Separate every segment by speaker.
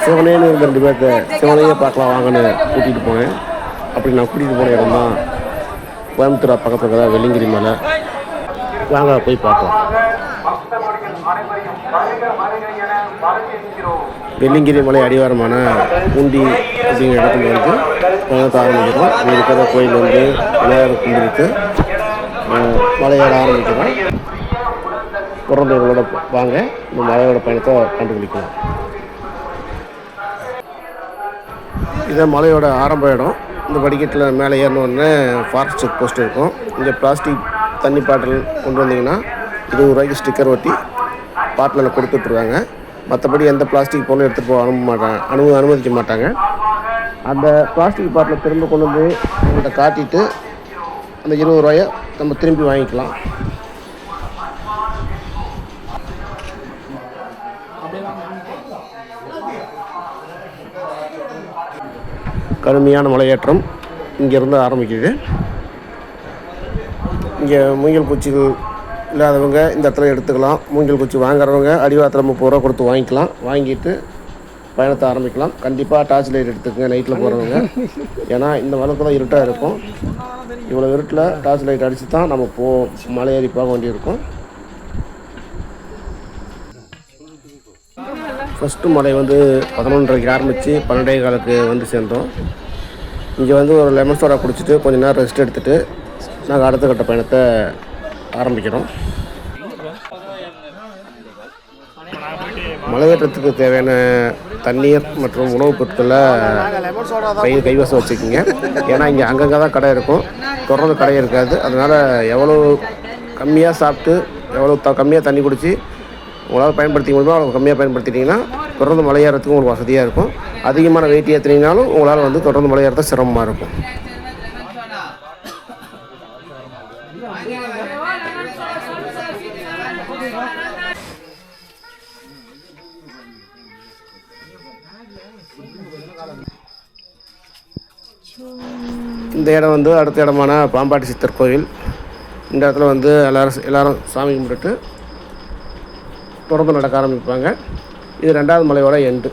Speaker 1: சிவனேன்னு இருந்த 2 பேர்த்த சிவனையே பார்க்கலாம் வாங்கன்னு கூட்டிகிட்டு போனேன். அப்படி நான் கூட்டிகிட்டு போன இடம் தான் கோயம்புத்தூர் பக்கத்தில் இருக்கிற வெள்ளிங்கிரி மலை. வாங்க போய் பார்க்கலாம். வெள்ளிங்கிரி மலை அடிவாரமான பூண்டி அப்படிங்கிற இடத்துல வந்து பயணத்தை ஆரம்பிக்கிறோம். இங்கே இருக்கிற கோயில் வந்து விநாயகர் கும்பிட்டு மலையேற ஆரம்பிக்கிறோம். குழந்தைகளோட வாங்க இந்த மலையோட பயணத்தை கண்டுபிடிக்கலாம். இதான் மலையோட ஆரம்ப இடம். இந்த படிக்கட்டில் மேலே ஏறினோடனே ஃபாரஸ்ட் செக் போஸ்ட் இருக்கும். இங்கே பிளாஸ்டிக் தண்ணி பாட்டில் கொண்டு வந்தீங்கன்னா 20 ரூபாய்க்கு ஸ்டிக்கர் ஒட்டி பாட்டிலில் கொடுத்துட்ருவாங்க. மற்றபடி எந்த பிளாஸ்டிக் பொருளும் எடுத்துகிட்டு போக அனுமதிக்க மாட்டாங்க. அந்த பிளாஸ்டிக் பாட்டிலை திரும்ப கொண்டு வந்து அவங்கள்ட்ட காட்டிட்டு அந்த 20 ரூபாயை நம்ம திரும்பி வாங்கிக்கலாம். கடுமையான மலையேற்றம் இங்கேருந்து ஆரம்பிக்குது. இங்கே மூங்கில் குச்சிகள் இல்லாதவங்க இந்த இடத்துல எடுத்துக்கலாம். மூங்கில் குச்சி வாங்குறவங்க அடிவாரத்தில் 30 ரூபா கொடுத்து வாங்கிக்கலாம். வாங்கிட்டு பயணத்தை ஆரம்பிக்கலாம். கண்டிப்பாக டார்ச் லைட் எடுத்துக்கங்க நைட்டில் போகிறவங்க. ஏன்னா இந்த மலைக்கு தான் இருட்டாக இருக்கும். இவ்வளோ இருட்டில் டார்ச் லைட் அடித்து தான் நம்ம மலை ஏறி போக வேண்டியிருக்கும். ஃபஸ்ட்டு மலை வந்து 11:30க்கு ஆரம்பித்து 12:15க்கு வந்து சேர்ந்தோம். இங்கே வந்து ஒரு லெமன் சோடா குடிச்சிட்டு கொஞ்சம் நேரம் ரெஸ்ட் எடுத்துகிட்டு நாங்கள் அடுத்த கட்ட பயணத்தை ஆரம்பிக்கிறோம். மலையேற்றத்துக்கு தேவையான தண்ணீர் மற்றும் உணவுப் பொருட்களை கைவசம் வச்சுக்கிங்க. ஏன்னா இங்கே அங்கங்கே தான் கடை இருக்கும், தொடர்ந்து கடை இருக்காது. அதனால் எவ்வளோ கம்மியாக சாப்பிட்டு எவ்வளோ கம்மியாக தண்ணி குடித்து உங்களால் பயன்படுத்திக்க முடியுமோ அவ்வளோ கம்மியாக பயன்படுத்திட்டிங்கன்னா தொடர்ந்து மலையேறத்துக்கு உங்களுக்கு வசதியாக இருக்கும். அதிகமான வெயிட் ஏற்றினீங்கனாலும் உங்களால் வந்து தொடர்ந்து மலையேறது சிரமமாக இருக்கும். இந்த இடம் வந்து அடுத்த இடமான பாம்பாட்டி சித்தர் கோயில். இந்த இடத்துல வந்து எல்லோரும் சாமி கும்பிட்டுட்டு தொடர்ந்து நடக்க ஆரம்பிப்பாங்க. இது 2வது மலையோட எண்டு.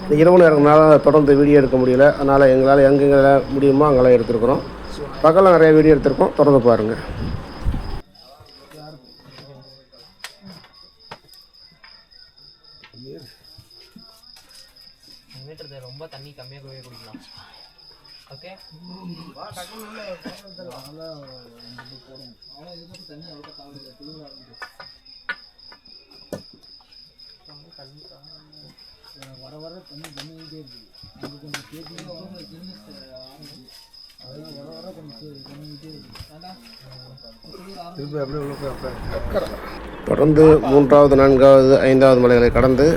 Speaker 1: இந்த இரவு நேரங்களால் தொடர்ந்து வீடியோ எடுக்க முடியல. அதனால் எங்களால் எங்கெங்கே முடியுமோ அங்கெல்லாம் எடுத்துருக்குறோம். பக்கத்தில் நிறைய வீடியோ எடுத்திருக்கோம், தொடர்ந்து பாருங்கள்.
Speaker 2: ரொம்ப தண்ணி கம்மியாக குடிக்கலாம். ஓகே வர வர தண்ணி கம்மியாகிட்டே இருக்குது. அது கொஞ்சம் கேட்டு அதெல்லாம் வர வர கொஞ்சம் கம்மியாகிட்டே இருக்குது.
Speaker 1: தொடர்ந்து 3வது 4வது 5வது மலைகளை கடந்து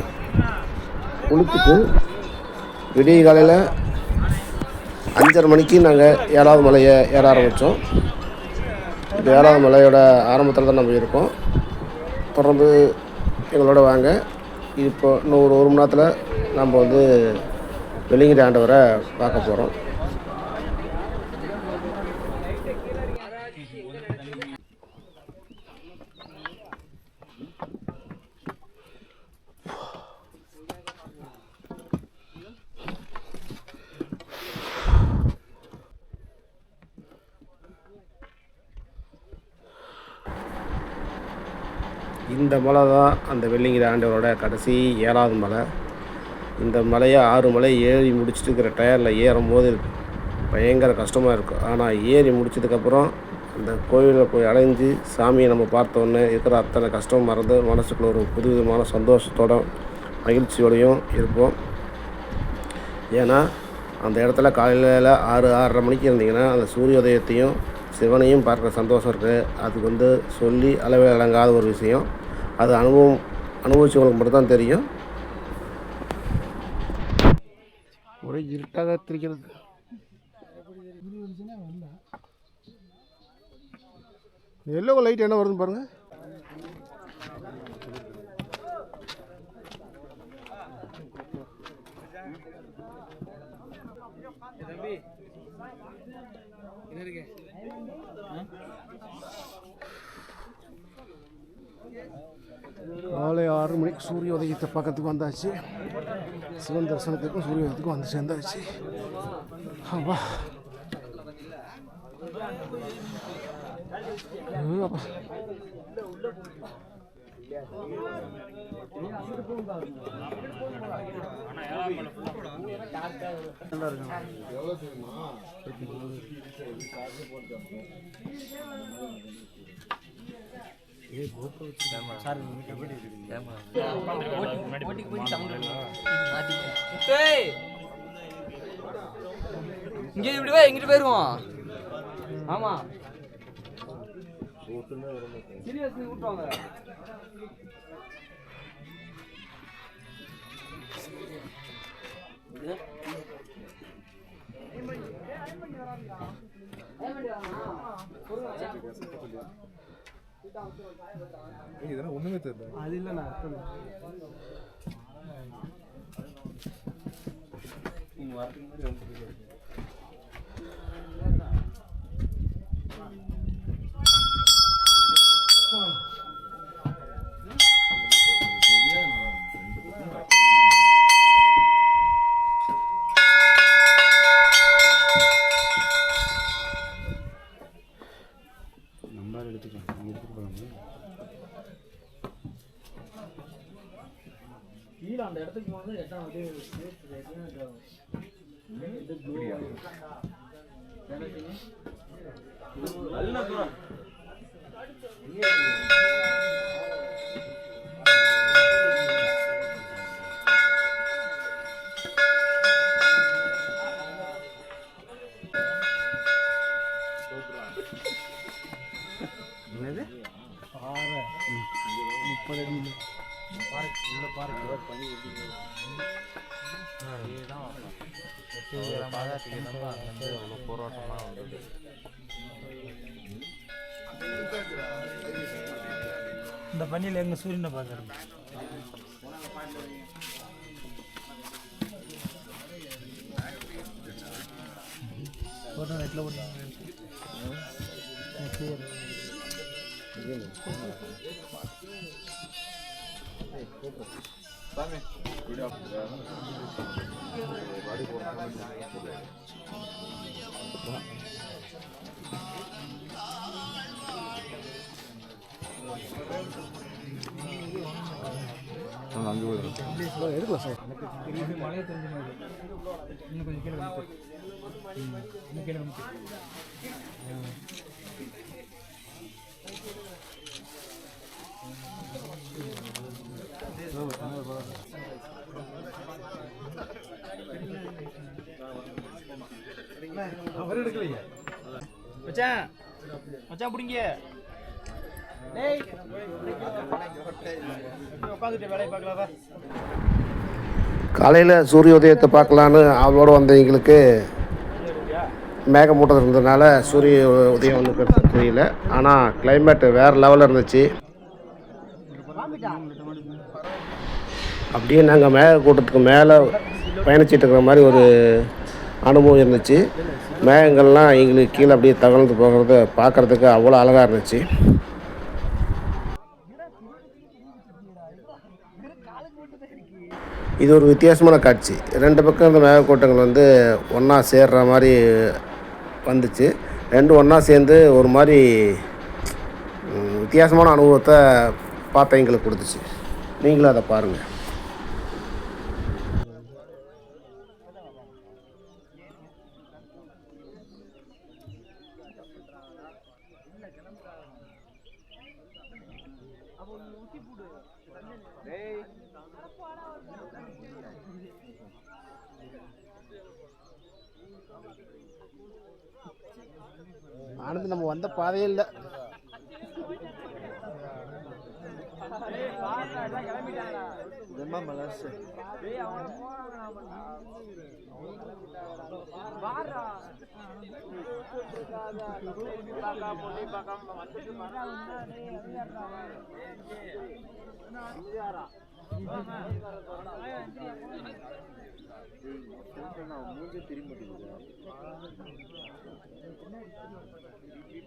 Speaker 1: குளித்துட்டு விடிய காலையில் 5:30 மணிக்கு நாங்கள் 7வது மலையை ஏற ஆரம்பித்தோம். இப்போ 7வது மலையோட ஆரம்பத்தில் தான் நம்ம இருக்கோம். தொடர்ந்து எங்களோட வாங்க. இப்போ இன்னும் ஒரு மணி நேரத்தில் நம்ம வந்து வெள்ளிங்கிரி ஆண்டவரை பார்க்க போகிறோம். இந்த மலை தான் அந்த வெள்ளிங்கிரி ஆண்டவரோட கடைசி 7வது மலை. இந்த மலையை 6 மலை ஏறி முடிச்சுட்டு இருக்கிற டயரில் ஏறும்போது பயங்கர கஷ்டமாக இருக்கும். ஆனால் ஏறி முடிச்சதுக்கப்புறம் அந்த கோயிலில் போய் அடைஞ்சு சாமியை நம்ம பார்த்தோன்னே இருக்கிற அத்தனை கஷ்டம் மறந்து மனசுக்குள்ள ஒரு புதுவிதமான சந்தோஷத்தோட மகிழ்ச்சியோடையும் இருப்போம். ஏன்னா அந்த இடத்துல காலையில் 6-6:30 மணிக்கு இருந்தீங்கன்னா அந்த சூரிய உதயத்தையும் சிவனையும் பார்க்குற சந்தோஷம் இருக்குது. அது வந்து சொல்லி அளவே அடங்காத ஒரு விஷயம். அது அனுபவிச்சவங்களுக்கு மட்டும்தான் தெரியும். ஒரே இருட்டாக திரிக்கிறது. எல்லோ லைட் என்ன வருதுன்னு பாருங்கள். காலை 6 மணிக்கு சூரிய உதயத்தை பக்கத்துக்கு வந்தாச்சு. சிவன் தரிசனத்துக்கும் சூரிய உதயத்துக்கும் வந்து சேர்ந்தாச்சு. அப்பா அப்பா
Speaker 2: இங்கே இப்படி போய் எங்கிட்டு போயிருவோம். ஆமா சீரியஸ் விட்டுவாங்க.
Speaker 3: இதெல்லாம் ஒண்ணுமே தெரியல.
Speaker 2: அது இல்லைண்ணா
Speaker 1: நம்பர் எடுத்துக்கலாம்.
Speaker 2: கீழே அந்த இடத்துக்கு போனது எட்டாம்
Speaker 1: என்னது
Speaker 2: 30 அடி
Speaker 3: போராட்டம்லாம் வந்தது.
Speaker 2: இந்த பண்ணியில் எங்க சூரியனை பார்க்கறது. போட்டோ நெட்டில் போட்டாங்க.
Speaker 1: எடுக்கலாம் சார்.
Speaker 2: மழையை தெரிஞ்ச மாதிரி இன்னும் கொஞ்சம் கீழே வந்து இன்னும் கீழே வந்து
Speaker 3: அவர் எடுக்கலையா?
Speaker 2: மச்சான் மச்சான் பிடிங்க. டேய் உட்காந்துட்டு வேலையை பார்க்கலாதா.
Speaker 1: காலையில் சூரிய உதயத்தை பார்க்கலான்னு அவளோட வந்தவங்களுக்கு மேகமூட்டம் இருந்ததுனால சூரிய உதயம் ஒன்று பெருசாக தெரியல. ஆனால் கிளைமேட் வேறு லெவலில் இருந்துச்சு. அப்படியே நாங்கள் மேகக்கூட்டத்துக்கு மேலே பயணிச்சிட்டு இருக்கிற மாதிரி ஒரு அனுபவம் இருந்துச்சு. மேகங்கள்லாம் எங்களுக்கு கீழே அப்படியே தகர்ந்து போகிறத பார்க்குறதுக்கு அவ்வளோ அழகாக இருந்துச்சு. இது ஒரு வித்தியாசமான காட்சி. ரெண்டு பக்கம் இந்த மேகக்கூட்டங்கள் வந்து ஒன்றா சேர்ற மாதிரி வந்துச்சு. ரெண்டும் ஒன்றா சேர்ந்து ஒரு மாதிரி வித்தியாசமான அனுபவத்தை பார்த்த எங்களுக்கு கொடுத்துச்சு. நீங்களும் அதை பாருங்கள். ஆனது நம்ம வந்த பாதையே இல்லை.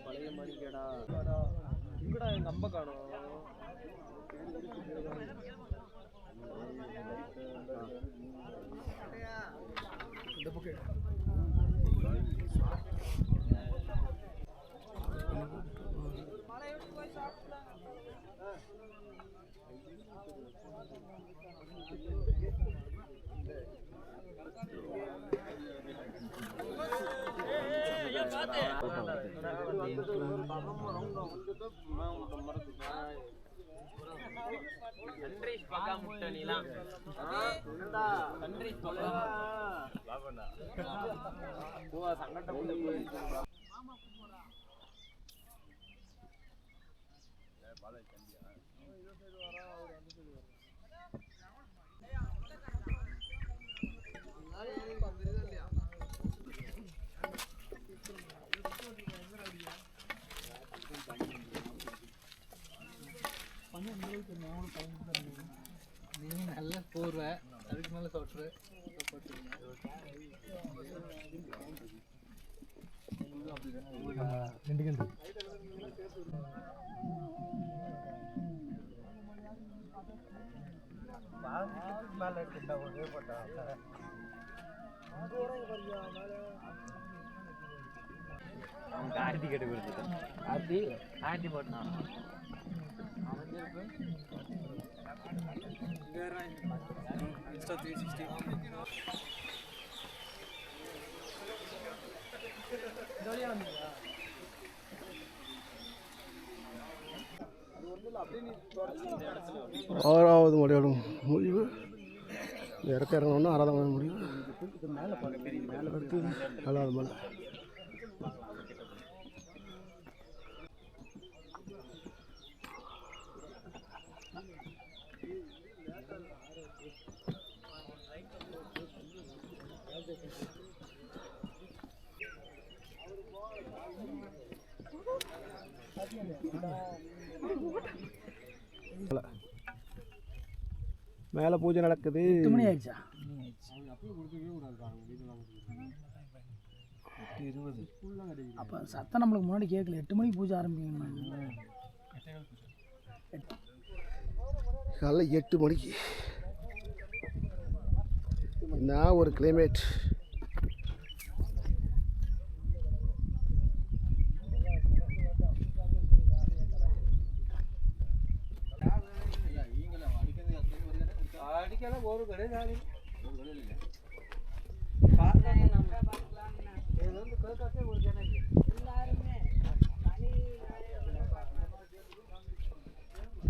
Speaker 2: பழைய மாதிரி கேடா எங்க அம்மா காணும். இந்த பக்கம் நீ நல்லா போடுற அதுக்கு மேலே சொல்கிற ரெண்டு கண்டு மேலே எடுத்துட்டா ஒரே போட்டா ஆர்த்தி கேட்டு கொடுத்துட்டேன் ஆர்த்தி போட்டான் Insta 360
Speaker 1: ஆறாவது மலையோட முடிவு இறக்க இறங்கணும்னா ஆறாவது முடிவு அடுத்து 7வது மலை. மேலே பூஜை நடக்குது.
Speaker 2: 8 மணி ஆயிடுச்சா? அப்போ சத்தம் நம்மளுக்கு முன்னாடி கேட்கல. 8 மணிக்கு பூஜை ஆரம்பிக்கணும்.
Speaker 1: காலைல 8 மணிக்கு. நான் ஒரு கிளைமேட்.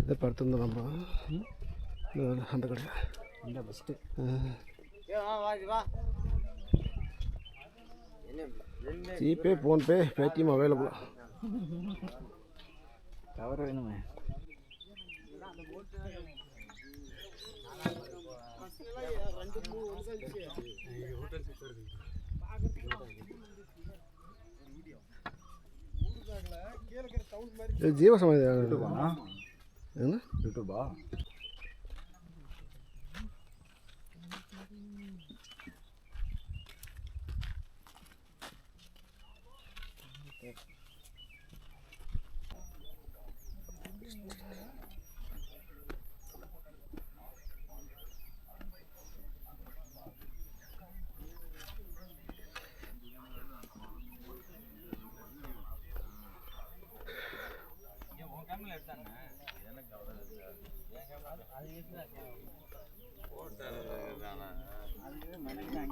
Speaker 1: இதை படுத்திருந்தோம் நம்ம அந்த கடை இந்த first GPay PhonePe Paytm available.
Speaker 2: Cover வேணுமே.
Speaker 1: ஜீவசமாதி என்ன
Speaker 3: யூடியூபா?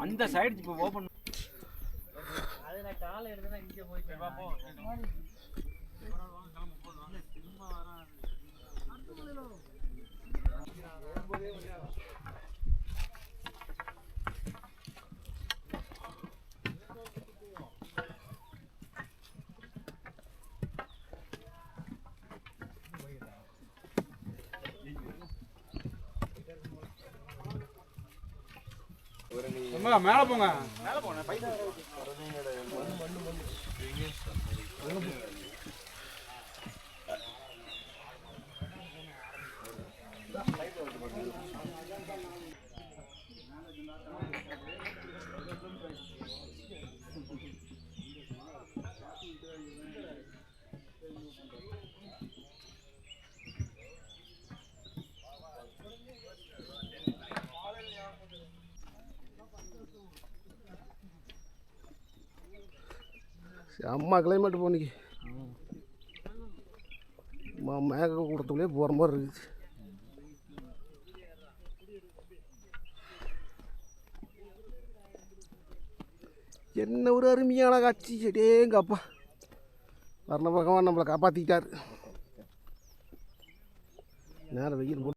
Speaker 2: அந்த சைடு இப்போ ஓபன் அது நான் காலை எடுத்தா இங்க போய் பாப்போம். மேலே போங்க. மேலே போங்க.
Speaker 1: அம்மா கிளைமேட் போனிக்கு மேக கூடத்துக்குள்ளே போகிற மாதிரி இருக்குது. என்ன ஒரு அருமையான காட்சி. எங்க அப்பா வர்ண பகவான் நம்மளை காப்பாற்றிக்கிட்டார். நேரம் வெயில்